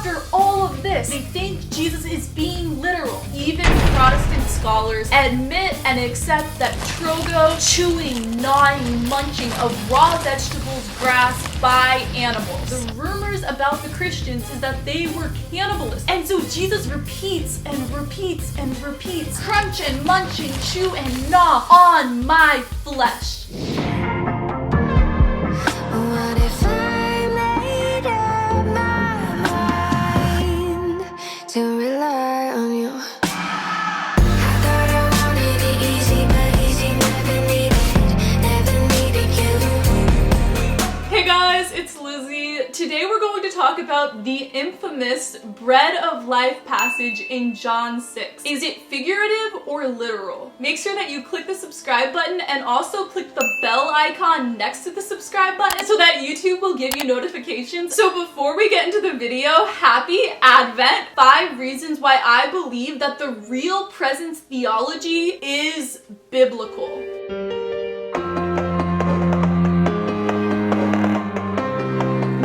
after all of this, they think Jesus is being literal. Even Protestant scholars admit and accept that Trogo, chewing, gnawing, munching of raw vegetables, grass by animals. The rumors about the Christians is that they were cannibalists. And so Jesus repeats and repeats and repeats, crunch and munch and chew and gnaw on my flesh. What if I made up my mind to rely on you? I thought I wanted it easy, but easy never needed you. Hey guys, it's Lizzie. Today we're going to talk about the infamous bread of life passage in John 6. Is it figurative or literal? Make sure that you click the subscribe button and also click the bell icon next to the subscribe button so that YouTube will give you notifications. So before we get into the video, happy Advent! 5 reasons why I believe that the real presence theology is biblical.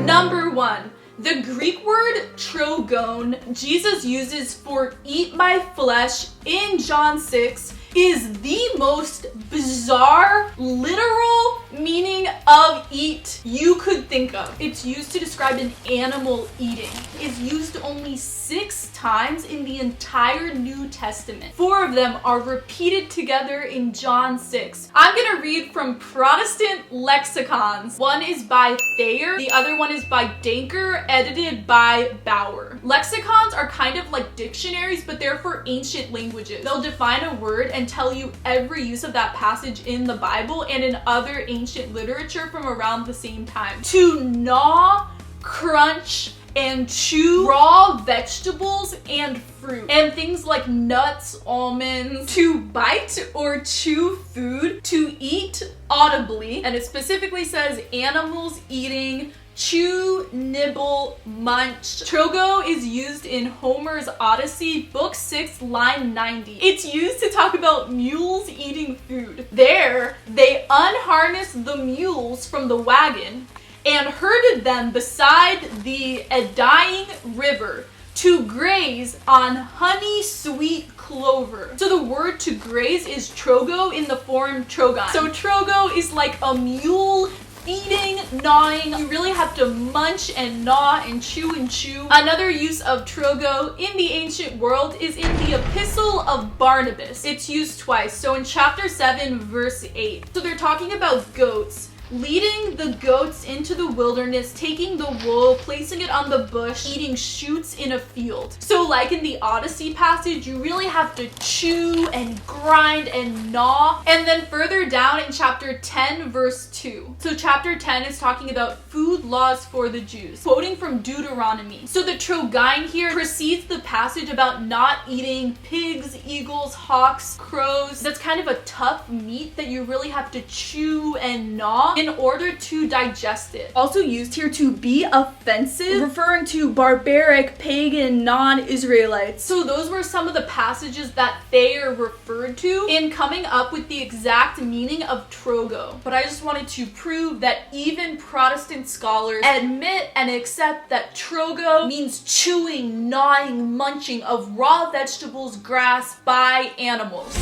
Number 1. The Greek word trogon Jesus uses for eat my flesh in John 6 is the most bizarre, literal meaning of eat you could think of. It's used to describe an animal eating. It's used only 6 times in the entire New Testament. 4 of them are repeated together in John 6. I'm gonna read from Protestant lexicons. One is by Thayer, the other one is by Danker, edited by Bauer. Lexicons are kind of like dictionaries, but they're for ancient languages. They'll define a word and tell you every use of that passage in the Bible and in other ancient literature from around the same time. To gnaw, crunch, and chew raw vegetables and fruit, and things like nuts, almonds. To bite or chew food, to eat audibly, and it specifically says animals eating, chew, nibble, munch. Trogo is used in Homer's Odyssey, book 6, line 90. It's used to talk about mules eating food. There, they unharnessed the mules from the wagon and herded them beside the Eddying River to graze on honey-sweet clover. So the word to graze is trogo in the form trogon. So trogo is like a mule feeding, gnawing. You really have to munch and gnaw and chew and chew. Another use of trogo in the ancient world is in the Epistle of Barnabas. It's used twice. So in chapter 7, verse 8. So they're talking about goats. Leading the goats into the wilderness, taking the wool, placing it on the bush, eating shoots in a field. So like in the Odyssey passage, you really have to chew and grind and gnaw. And then further down in chapter 10, verse 2. So chapter 10 is talking about food laws for the Jews, quoting from Deuteronomy. So the trogain here precedes the passage about not eating pigs, eagles, hawks, crows. That's kind of a tough meat that you really have to chew and gnaw in order to digest it. Also used here to be offensive, referring to barbaric, pagan, non-Israelites. So those were some of the passages that Thayer referred to in coming up with the exact meaning of trogo. But I just wanted to prove that even Protestant scholars admit and accept that trogo means chewing, gnawing, munching of raw vegetables, grass by animals.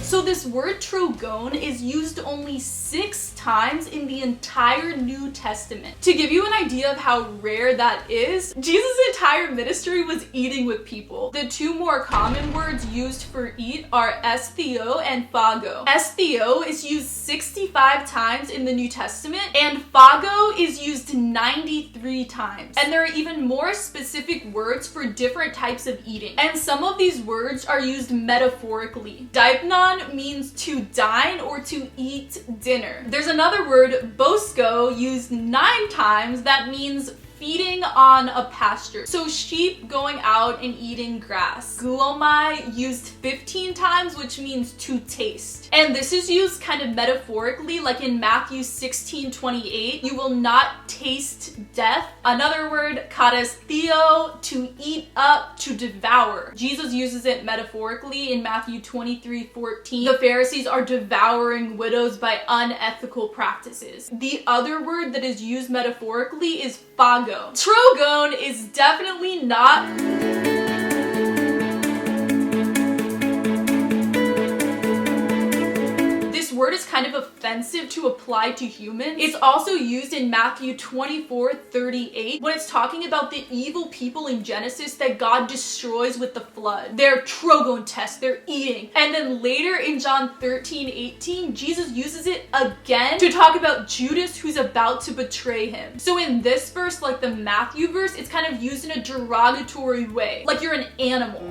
So this word trogon is used only 6 times in the entire New Testament. To give you an idea of how rare that is, Jesus' entire ministry was eating with people. The 2 more common words used for eat are estheo and phago. Estheo is used 65 times in the New Testament, and phago is used 93 times. And there are even more specific words for different types of eating. And some of these words are used metaphorically. Deipnon means to dine or to eat dinner. There's another word, bosco, used 9 times that means feeding on a pasture. So sheep going out and eating grass. Guomai used 15 times, which means to taste. And this is used kind of metaphorically, like in Matthew 16:28, you will not taste death. Another word, karestheo, to eat up, to devour. Jesus uses it metaphorically in Matthew 23:14. The Pharisees are devouring widows by unethical practices. The other word that is used metaphorically is phago. Trogon is definitely not word is kind of offensive to apply to humans. It's also used in Matthew 24:38 when it's talking about the evil people in Genesis that God destroys with the flood. They're trogontest, they're eating. And then later in John 13:18, Jesus uses it again to talk about Judas who's about to betray him. So in this verse, like the Matthew verse, it's kind of used in a derogatory way, like you're an animal.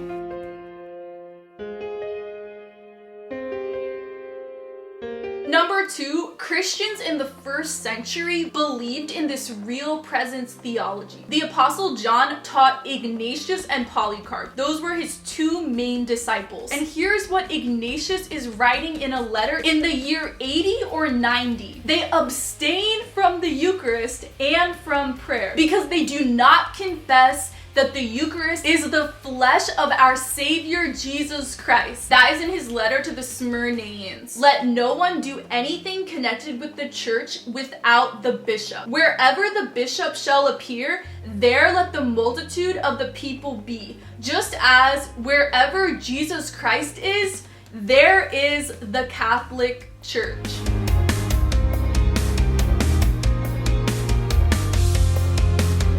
Number 2, Christians in the first century believed in this real presence theology. The Apostle John taught Ignatius and Polycarp. Those were his two main disciples. And here's what Ignatius is writing in a letter in the year 80 or 90. They abstain from the Eucharist and from prayer because they do not confess that the Eucharist is the flesh of our Savior Jesus Christ. That is in his letter to the Smyrnaeans. Let no one do anything connected with the church without the bishop. Wherever the bishop shall appear, there let the multitude of the people be. Just as wherever Jesus Christ is, there is the Catholic Church.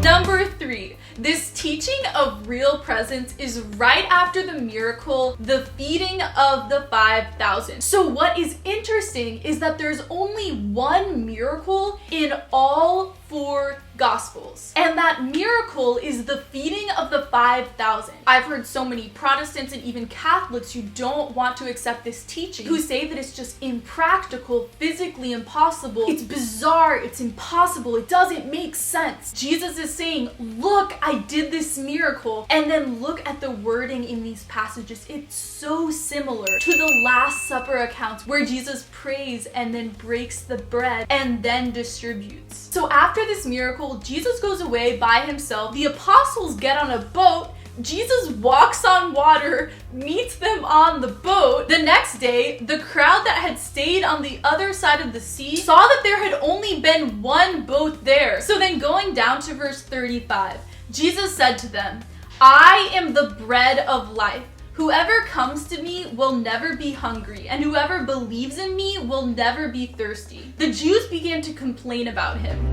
Number 3, this teaching of real presence is right after the miracle, the feeding of the 5,000. So what is interesting is that there's only one miracle in all 4 Gospels. And that miracle is the feeding of the 5,000. I've heard so many Protestants and even Catholics who don't want to accept this teaching, who say that it's just impractical, physically impossible, it's bizarre, it's impossible, it doesn't make sense. Jesus is saying, look, I did this miracle. And then look at the wording in these passages. It's so similar to the Last Supper accounts where Jesus prays and then breaks the bread and then distributes. So after this miracle, Jesus goes away by himself. The apostles get on a boat. Jesus walks on water, meets them on the boat. The next day, the crowd that had stayed on the other side of the sea saw that there had only been one boat there. So then going down to verse 35, Jesus said to them, I am the bread of life. Whoever comes to me will never be hungry, and whoever believes in me will never be thirsty. The Jews began to complain about him.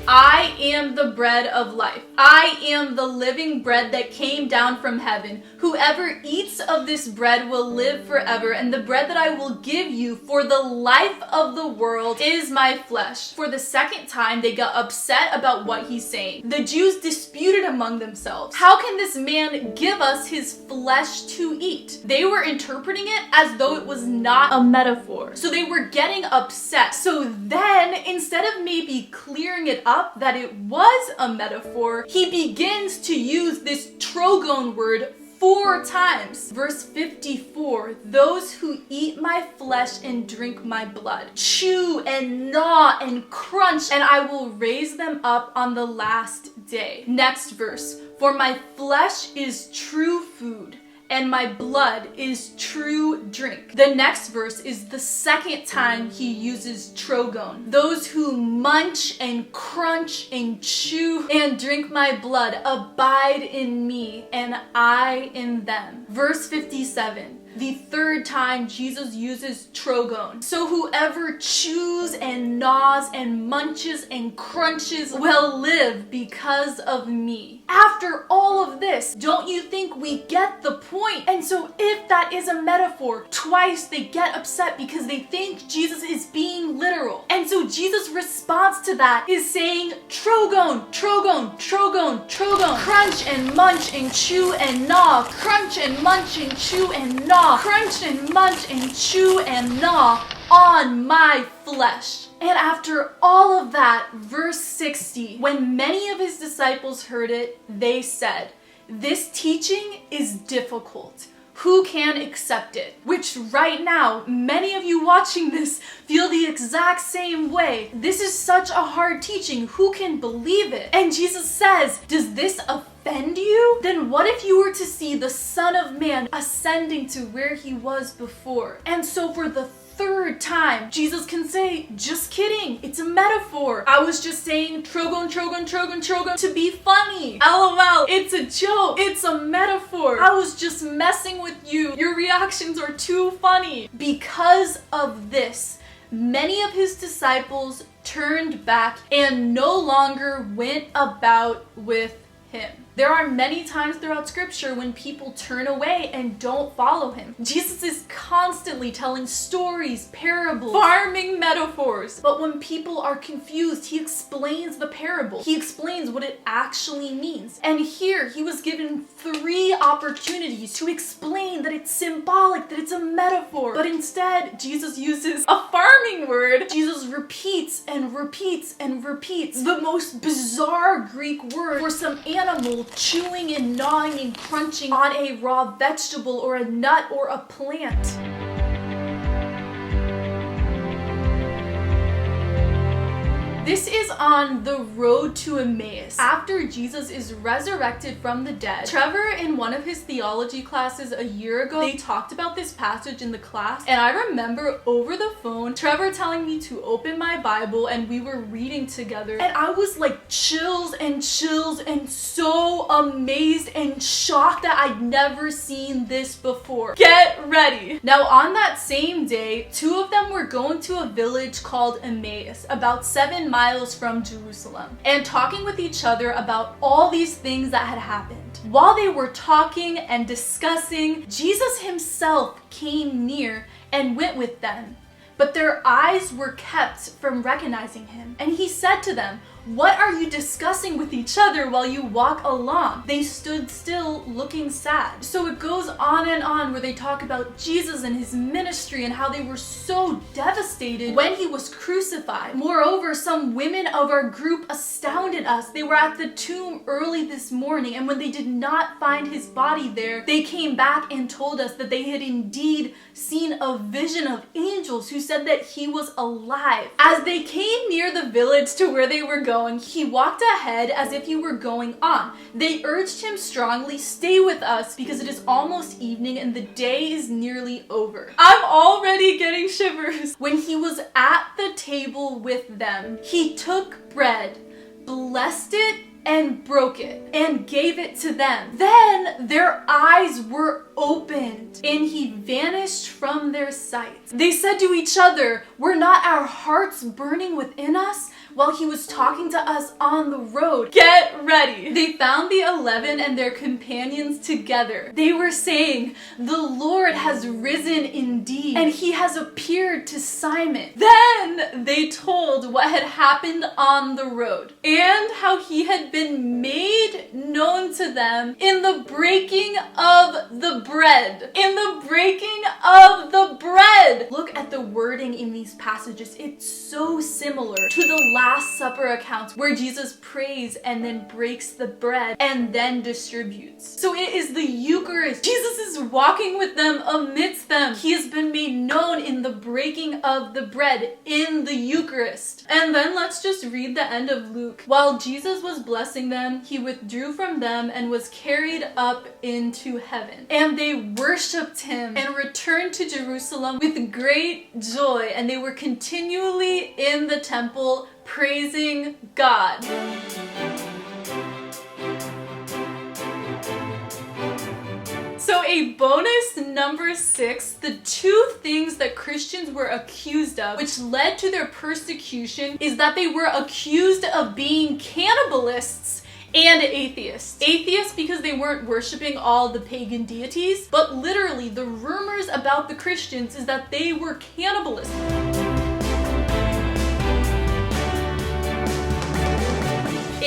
I am the bread of life. I am the living bread that came down from heaven. Whoever eats of this bread will live forever, and the bread that I will give you for the life of the world is my flesh. For the second time, they got upset about what he's saying. The Jews disputed among themselves. How can this man give us his flesh to eat? They were interpreting it as though it was not a metaphor. So they were getting upset. So then, instead of maybe clearing it up that it was a metaphor, he begins to use this trogon word 4 times. Verse 54, those who eat my flesh and drink my blood, chew and gnaw and crunch, and I will raise them up on the last day. Next verse, for my flesh is true food, and my blood is true drink. The next verse is the second time he uses trogon. Those who munch and crunch and chew and drink my blood abide in me, and I in them. Verse 57. The third time Jesus uses trogon. So whoever chews and gnaws and munches and crunches will live because of me. After all of this, don't you think we get the point? And so if that is a metaphor, twice they get upset because they think Jesus is being literal. And so Jesus' response to that is saying trogon, trogon, trogon, trogon. Crunch and munch and chew and gnaw. Crunch and munch and chew and gnaw. gnaw, crunch and munch and chew and gnaw on my flesh. And after all of that, verse 60, when many of his disciples heard it, they said, "This teaching is difficult. Who can accept it?" Which right now, many of you watching this feel the exact same way. This is such a hard teaching. Who can believe it? And Jesus says, does this offend you? Then what if you were to see the Son of Man ascending to where he was before? And so for the third time, Jesus can say, just kidding, it's a metaphor. I was just saying trogon, trogon, trogon, trogon to be funny. LOL, it's a joke. It's a metaphor. I was just messing with you. Your reactions are too funny. Because of this, many of his disciples turned back and no longer went about with him. There are many times throughout scripture when people turn away and don't follow him. Jesus is constantly telling stories, parables, farming metaphors. But when people are confused, he explains the parable. He explains what it actually means. And here he was given 3 opportunities to explain that it's symbolic, that it's a metaphor. But instead, Jesus uses a farming word. Jesus repeats and repeats and repeats the most bizarre Greek word for some animal chewing and gnawing and crunching on a raw vegetable or a nut or a plant. This is on the road to Emmaus. After Jesus is resurrected from the dead, Trevor, in one of his theology classes a year ago, they talked about this passage in the class, and I remember over the phone, Trevor telling me to open my Bible, and we were reading together, and I was like chills and so amazed and shocked that I'd never seen this before. Get ready! Now, on that same day, 2 of them were going to a village called Emmaus, about 7 miles from Jerusalem, and talking with each other about all these things that had happened. While they were talking and discussing, Jesus himself came near and went with them, but their eyes were kept from recognizing him. And he said to them, "What are you discussing with each other while you walk along?" They stood still, looking sad. So it goes on and on where they talk about Jesus and his ministry and how they were so devastated when he was crucified. Moreover, some women of our group astounded us. They were at the tomb early this morning, and when they did not find his body there, they came back and told us that they had indeed seen a vision of angels who said that he was alive. As they came near the village to where they were going, he walked ahead as if he were going on. They urged him strongly, "Stay with us because it is almost evening and the day is nearly over." I'm already getting shivers. When he was at the table with them, he took bread, blessed it, and broke it, and gave it to them. Then their eyes were opened, and he vanished from their sight. They said to each other, "Were not our hearts burning within us while he was talking to us on the road?" Get ready. They found the 11 and their companions together. They were saying, "The Lord has risen indeed, and he has appeared to Simon." Then they told what had happened on the road and how he had been made known to them in the breaking of the bread. In the breaking of the bread. Look at the wording in these passages. It's so similar to the Last Supper accounts where Jesus prays and then breaks the bread and then distributes. So it is the Eucharist. Jesus is walking with them, amidst them. He has been made known in the breaking of the bread in the Eucharist. And then let's just read the end of Luke. While Jesus was blessing them, he withdrew from them and was carried up into heaven. And they worshipped him and returned to Jerusalem with great joy, and they were continually in the temple praising God. So a bonus number 6, the 2 things that Christians were accused of, which led to their persecution, is that they were accused of being cannibalists and atheists. Atheists because they weren't worshiping all the pagan deities, but literally the rumors about the Christians is that they were cannibalists.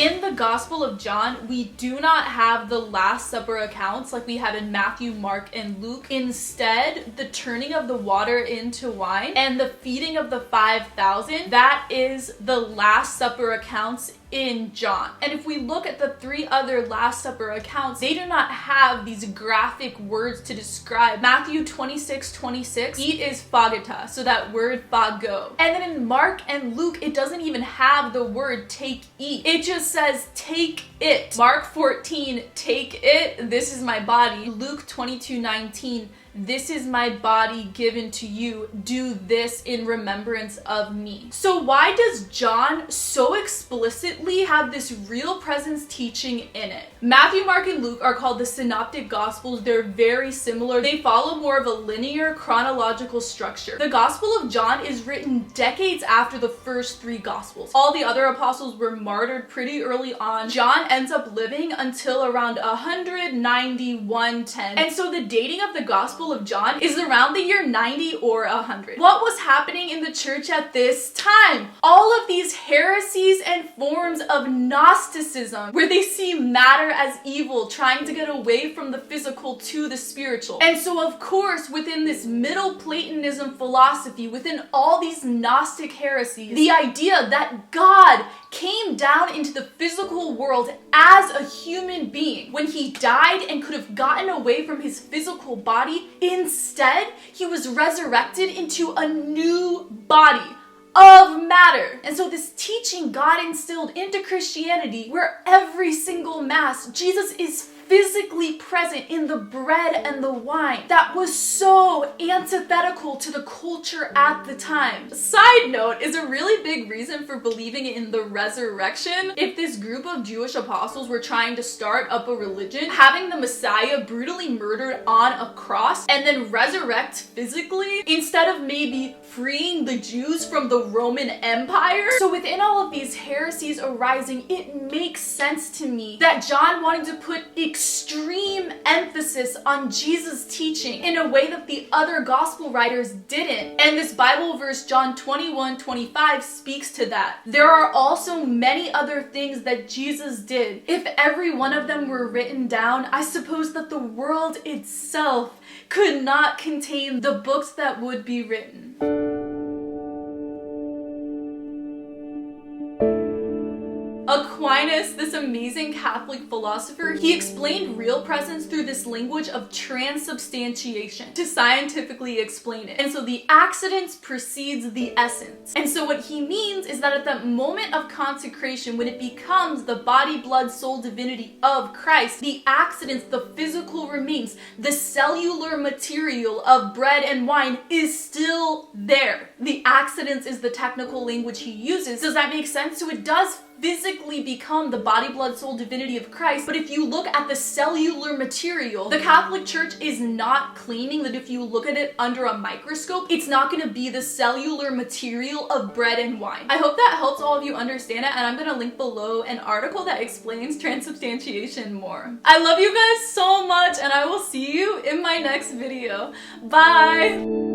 In the Gospel of John, we do not have the Last Supper accounts like we have in Matthew, Mark, and Luke. Instead, the turning of the water into wine and the feeding of the 5,000, that is the Last Supper accounts in John. And if we look at the 3 other Last Supper accounts, they do not have these graphic words to describe. Matthew 26:26, eat is phageta, so that word phago. And then in Mark and Luke, it doesn't even have the word take, eat. It just says take it. Mark 14, take it, this is my body. Luke 22:19, this is my body given to you. Do this in remembrance of me. So why does John so explicitly have this real presence teaching in it? Matthew, Mark, and Luke are called the Synoptic Gospels. They're very similar. They follow more of a linear chronological structure. The Gospel of John is written decades after the first 3 Gospels. All the other apostles were martyred pretty early on. John ends up living until around 190, 110. And so the dating of the Gospel of John is around the year 90 or 100. What was happening in the church at this time? All of these heresies and forms of Gnosticism, where they see matter as evil, trying to get away from the physical to the spiritual. And so, of course, within this Middle Platonism philosophy, within all these Gnostic heresies, the idea that God came down into the physical world as a human being when he died and could have gotten away from his physical body. Instead, he was resurrected into a new body of matter. And so this teaching God instilled into Christianity, where every single Mass, Jesus is physically present in the bread and the wine, that was so antithetical to the culture at the time. Side note, is a really big reason for believing in the resurrection. If this group of Jewish apostles were trying to start up a religion, having the Messiah brutally murdered on a cross and then resurrect physically, instead of maybe freeing the Jews from the Roman Empire. So within all of these heresies arising, it makes sense to me that John wanted to put extreme emphasis on Jesus' teaching in a way that the other gospel writers didn't. And this Bible verse, John 21:25, speaks to that. There are also many other things that Jesus did. If every one of them were written down, I suppose that the world itself could not contain the books that would be written. Aquinas, this amazing Catholic philosopher, he explained real presence through this language of transubstantiation to scientifically explain it. And so the accidents precedes the essence. And so what he means is that at that moment of consecration, when it becomes the body, blood, soul, divinity of Christ, the accidents, the physical remains, the cellular material of bread and wine is still there. The accidents is the technical language he uses. Does that make sense? So it does physically become the body, blood, soul, divinity of Christ. But if you look at the cellular material, the Catholic Church is not claiming that if you look at it under a microscope, it's not going to be the cellular material of bread and wine. I hope that helps all of you understand it, and I'm going to link below an article that explains transubstantiation more. I love you guys so much, and I will see you in my next video. Bye!